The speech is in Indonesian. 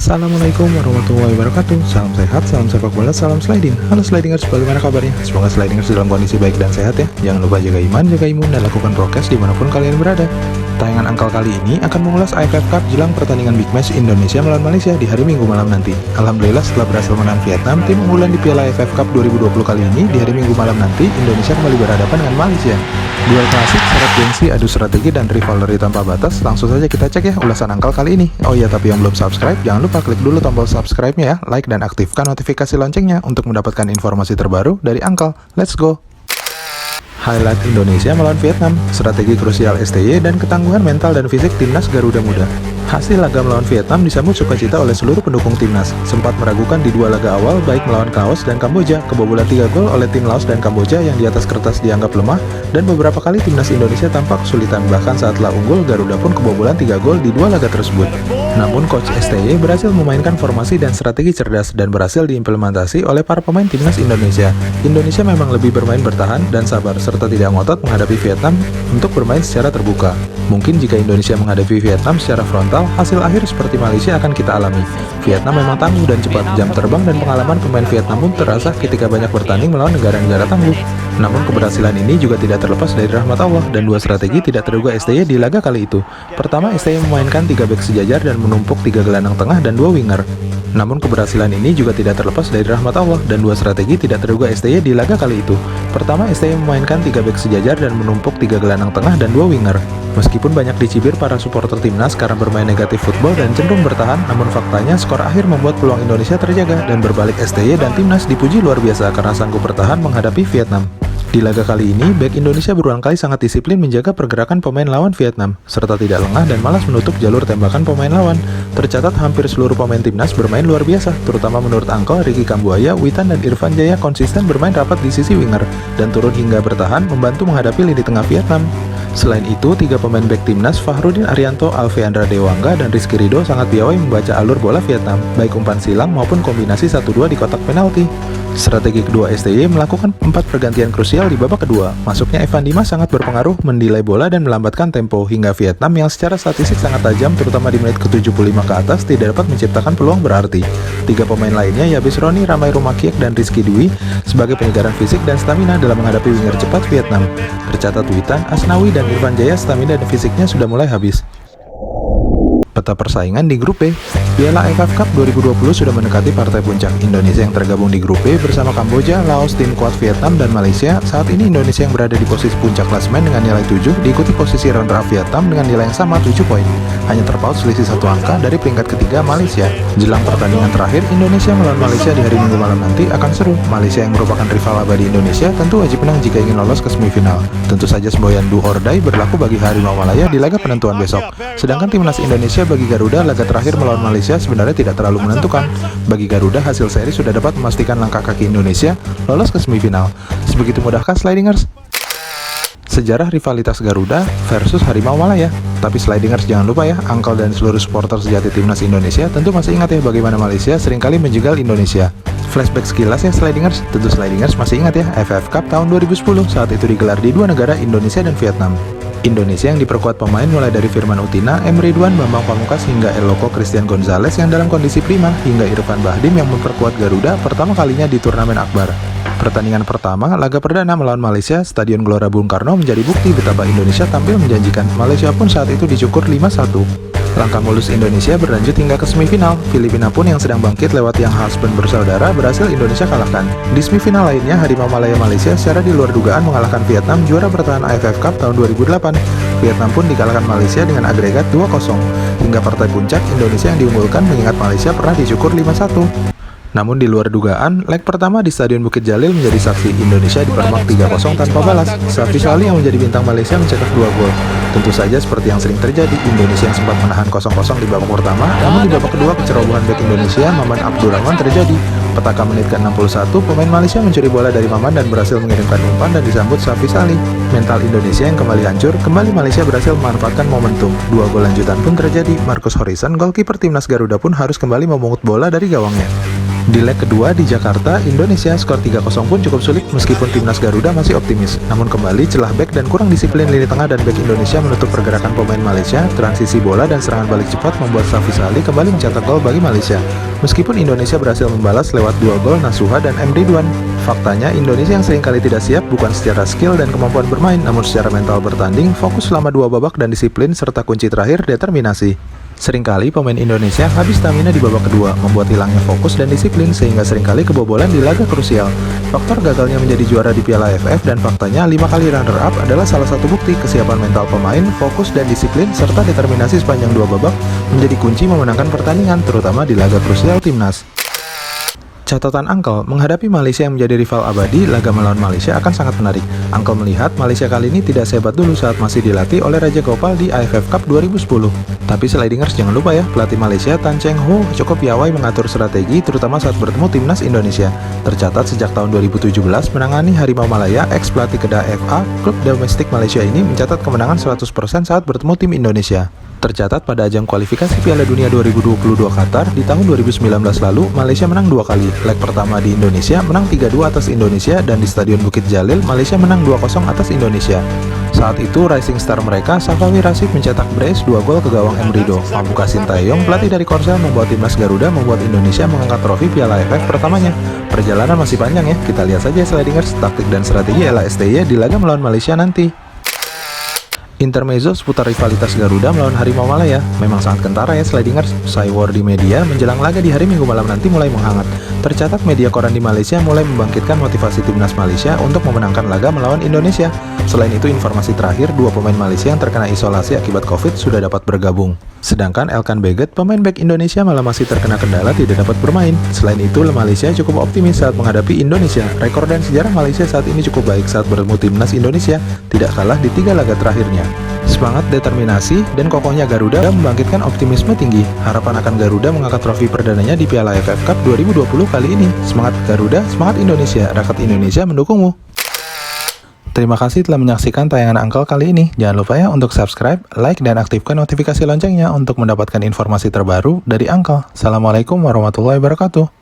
Assalamualaikum warahmatullahi wabarakatuh. Salam sehat, salam sepak bola, salam sliding. Halo slidingers, bagaimana kabarnya? Semoga slidingers dalam kondisi baik dan sehat ya. Jangan lupa jaga iman, jaga imun, dan lakukan prokes dimanapun kalian berada. Tayangan Angkal kali ini akan mengulas AFF Cup jelang pertandingan Big Match Indonesia melawan Malaysia di hari Minggu malam nanti. Alhamdulillah setelah berhasil menang Vietnam, tim unggulan di Piala AFF Cup 2020 kali ini di hari Minggu malam nanti Indonesia kembali berhadapan dengan Malaysia. Duel klasik, syarat gengsi, adu strategi, dan rivalry tanpa batas. Langsung saja kita cek ya ulasan Angkal kali ini. Oh iya, tapi yang belum subscribe, jangan lupa klik dulu tombol subscribe-nya ya, like dan aktifkan notifikasi loncengnya untuk mendapatkan informasi terbaru dari Angkal. Let's go! Highlight Indonesia melawan Vietnam, strategi krusial STY, dan ketangguhan mental dan fisik timnas Garuda Muda. Hasil laga melawan Vietnam disambut sukacita oleh seluruh pendukung timnas. Sempat meragukan di dua laga awal baik melawan Laos dan Kamboja, kebobolan 3 gol oleh tim Laos dan Kamboja yang di atas kertas dianggap lemah, dan beberapa kali timnas Indonesia tampak kesulitan, bahkan saat telah unggul Garuda pun kebobolan 3 gol di dua laga tersebut. Namun coach STY berhasil memainkan formasi dan strategi cerdas dan berhasil diimplementasi oleh para pemain timnas Indonesia. Indonesia memang lebih bermain bertahan dan sabar serta tidak ngotot menghadapi Vietnam untuk bermain secara terbuka. Mungkin jika Indonesia menghadapi Vietnam secara frontal, hasil akhir seperti Malaysia akan kita alami. Vietnam memang tangguh dan cepat, jam terbang dan pengalaman pemain Vietnam pun terasa ketika banyak bertanding melawan negara-negara tangguh. Namun keberhasilan ini juga tidak terlepas dari rahmat Allah, dan dua strategi tidak terduga STY di laga kali itu. Pertama, STY memainkan 3 bek sejajar dan menumpuk 3 gelandang tengah dan 2 winger. Namun keberhasilan ini juga tidak terlepas dari rahmat Allah, dan dua strategi tidak terduga STY di laga kali itu. Pertama, STY memainkan 3 bek sejajar dan menumpuk 3 gelandang tengah dan 2 winger. Meskipun banyak dicibir para supporter timnas karena bermain negatif football dan cenderung bertahan, namun faktanya skor akhir membuat peluang Indonesia terjaga, dan berbalik STY dan timnas dipuji luar biasa karena sanggup bertahan menghadapi Vietnam. Di laga kali ini, bek Indonesia berulang kali sangat disiplin menjaga pergerakan pemain lawan Vietnam, serta tidak lengah dan malas menutup jalur tembakan pemain lawan. Tercatat hampir seluruh pemain timnas bermain luar biasa, terutama menurut Angkal, Ricky Kambuaya, Witan, dan Irfan Jaya konsisten bermain rapat di sisi winger, dan turun hingga bertahan membantu menghadapi lini tengah Vietnam. Selain itu, 3 pemain bek timnas, Fahrudin Arianto, Alveandra Dewangga, dan Rizky Ridho sangat piawai membaca alur bola Vietnam, baik umpan silang maupun kombinasi 1-2 di kotak penalti. Strategi kedua STY melakukan 4 pergantian krusial di babak kedua. Masuknya Evan Dimas sangat berpengaruh mendelay bola dan melambatkan tempo, hingga Vietnam yang secara statistik sangat tajam terutama di menit ke-75 ke atas tidak dapat menciptakan peluang berarti. 3 pemain lainnya Yabis Roni, Ramai Rumakiek, dan Rizky Dwi sebagai penyegaran fisik dan stamina dalam menghadapi winger cepat Vietnam. Tercatat Witan, Asnawi, dan Irfan Jaya stamina dan fisiknya sudah mulai habis. Peta persaingan di grup B. Piala AFF Cup 2020 sudah mendekati partai puncak. Indonesia yang tergabung di grup B bersama Kamboja, Laos, tim kuat Vietnam, dan Malaysia. Saat ini Indonesia yang berada di posisi puncak klasemen dengan nilai 7, diikuti posisi runner-up Vietnam dengan nilai yang sama 7 poin. Hanya terpaut selisih 1 angka dari peringkat ketiga Malaysia. Jelang pertandingan terakhir, Indonesia melawan Malaysia di hari Minggu malam nanti akan seru. Malaysia yang merupakan rival abadi Indonesia tentu wajib menang jika ingin lolos ke semifinal. Tentu saja semboyan do or die berlaku bagi Harimau Malaya di laga penentuan besok. Sedangkan timnas Indonesia bagi Garuda, laga terakhir melawan Malaysia sebenarnya tidak terlalu menentukan. Bagi Garuda, hasil seri sudah dapat memastikan langkah kaki Indonesia lolos ke semifinal. Sebegitu mudahkah slidingers? Sejarah rivalitas Garuda versus Harimau Malaya. Tapi slidingers jangan lupa ya, Angkal dan seluruh supporter sejati timnas Indonesia tentu masih ingat ya bagaimana Malaysia seringkali menjegal Indonesia. Flashback sekilas ya slidingers, tentu slidingers masih ingat ya AFF Cup tahun 2010 saat itu digelar di dua negara, Indonesia dan Vietnam. Indonesia yang diperkuat pemain mulai dari Firman Utina, M. Ridwan, Bambang Pamungkas, hingga Eloko Christian Gonzalez yang dalam kondisi prima, hingga Irfan Bahdim yang memperkuat Garuda pertama kalinya di turnamen akbar. Pertandingan pertama, laga perdana melawan Malaysia, Stadion Gelora Bung Karno menjadi bukti betapa Indonesia tampil menjanjikan. Malaysia pun saat itu dicukur 5-1. Langkah mulus Indonesia berlanjut hingga ke semifinal. Filipina pun yang sedang bangkit lewat yang husband bersaudara berhasil Indonesia kalahkan. Di semifinal lainnya, Harimau Malaya Malaysia secara di luar dugaan mengalahkan Vietnam, juara bertahan AFF Cup tahun 2008. Vietnam pun dikalahkan Malaysia dengan agregat 2-0. Hingga partai puncak, Indonesia yang diunggulkan mengingat Malaysia pernah dicukur 5-1. Namun di luar dugaan, leg pertama di Stadion Bukit Jalil menjadi saksi Indonesia dipermak 3-0 tanpa balas. Safi Sali yang menjadi bintang Malaysia mencetak 2 gol. Tentu saja seperti yang sering terjadi, Indonesia yang sempat menahan 0-0 di babak pertama, namun di babak kedua kecerobohan bek Indonesia, Maman Abdurrahman terjadi. Petaka menit ke-61, pemain Malaysia mencuri bola dari Maman dan berhasil mengirimkan umpan dan disambut Safi Sali. Mental Indonesia yang kembali hancur, kembali Malaysia berhasil memanfaatkan momentum. 2 gol lanjutan pun terjadi. Marcus Horizon, golkiper timnas Garuda pun harus kembali memungut bola dari gawangnya. Di leg kedua di Jakarta, Indonesia skor 3-0 pun cukup sulit meskipun timnas Garuda masih optimis. Namun kembali celah back dan kurang disiplin lini tengah dan back Indonesia menutup pergerakan pemain Malaysia, transisi bola dan serangan balik cepat membuat Safis Ali kembali mencetak gol bagi Malaysia. Meskipun Indonesia berhasil membalas lewat 2 gol Nasuha dan M. Ridwan. Faktanya, Indonesia yang seringkali tidak siap bukan secara skill dan kemampuan bermain, namun secara mental bertanding, fokus selama 2 babak dan disiplin serta kunci terakhir determinasi. Seringkali pemain Indonesia habis stamina di babak kedua, membuat hilangnya fokus dan disiplin sehingga seringkali kebobolan di laga krusial. Faktor gagalnya menjadi juara di Piala AFF dan faktanya 5 kali runner-up adalah salah satu bukti kesiapan mental pemain, fokus dan disiplin serta determinasi sepanjang 2 babak menjadi kunci memenangkan pertandingan, terutama di laga krusial timnas. Catatan Uncle, menghadapi Malaysia yang menjadi rival abadi, laga melawan Malaysia akan sangat menarik. Uncle melihat Malaysia kali ini tidak sehebat dulu saat masih dilatih oleh Raja Gopal di AFF Cup 2010. Tapi Slidingers jangan lupa ya, pelatih Malaysia Tan Cheng Ho cukup piawai mengatur strategi terutama saat bertemu timnas Indonesia. Tercatat sejak tahun 2017 menangani Harimau Malaya, ex-pelatih Kedah FA, klub domestik Malaysia ini mencatat kemenangan 100% saat bertemu tim Indonesia. Tercatat pada ajang kualifikasi Piala Dunia 2022 Qatar di tahun 2019 lalu, Malaysia menang 2 kali. Leg pertama di Indonesia menang 3-2 atas Indonesia dan di Stadion Bukit Jalil, Malaysia menang 2-0 atas Indonesia. Saat itu, rising star mereka, Safawi Rashid mencetak brace 2 gol ke gawang Emrido. Pambuka Sintayong, pelatih dari Korsel membawa timnas Garuda membuat Indonesia mengangkat trofi Piala AFF pertamanya. Perjalanan masih panjang ya, kita lihat saja Slidingers taktik dan strategi LASTY di laga melawan Malaysia nanti. Intermezzo seputar rivalitas Garuda melawan Harimau Malaya. Memang sangat kentara ya Slidingers. Usai war di media, menjelang laga di hari Minggu malam nanti mulai menghangat. Tercatat media koran di Malaysia mulai membangkitkan motivasi timnas Malaysia untuk memenangkan laga melawan Indonesia. Selain itu, informasi terakhir, 2 pemain Malaysia yang terkena isolasi akibat COVID sudah dapat bergabung. Sedangkan Elkan Beget, pemain back Indonesia malah masih terkena kendala tidak dapat bermain. Selain itu, Malaysia cukup optimis saat menghadapi Indonesia. Rekor dan sejarah Malaysia saat ini cukup baik saat bertemu timnas Indonesia, tidak kalah di 3 laga terakhirnya. Semangat, determinasi, dan kokohnya Garuda membangkitkan optimisme tinggi. Harapan akan Garuda mengangkat trofi perdananya di Piala AFF Cup 2020 kali ini. Semangat Garuda, semangat Indonesia, rakyat Indonesia mendukungmu. Terima kasih telah menyaksikan tayangan Uncle kali ini. Jangan lupa ya untuk subscribe, like, dan aktifkan notifikasi loncengnya untuk mendapatkan informasi terbaru dari Uncle. Assalamualaikum warahmatullahi wabarakatuh.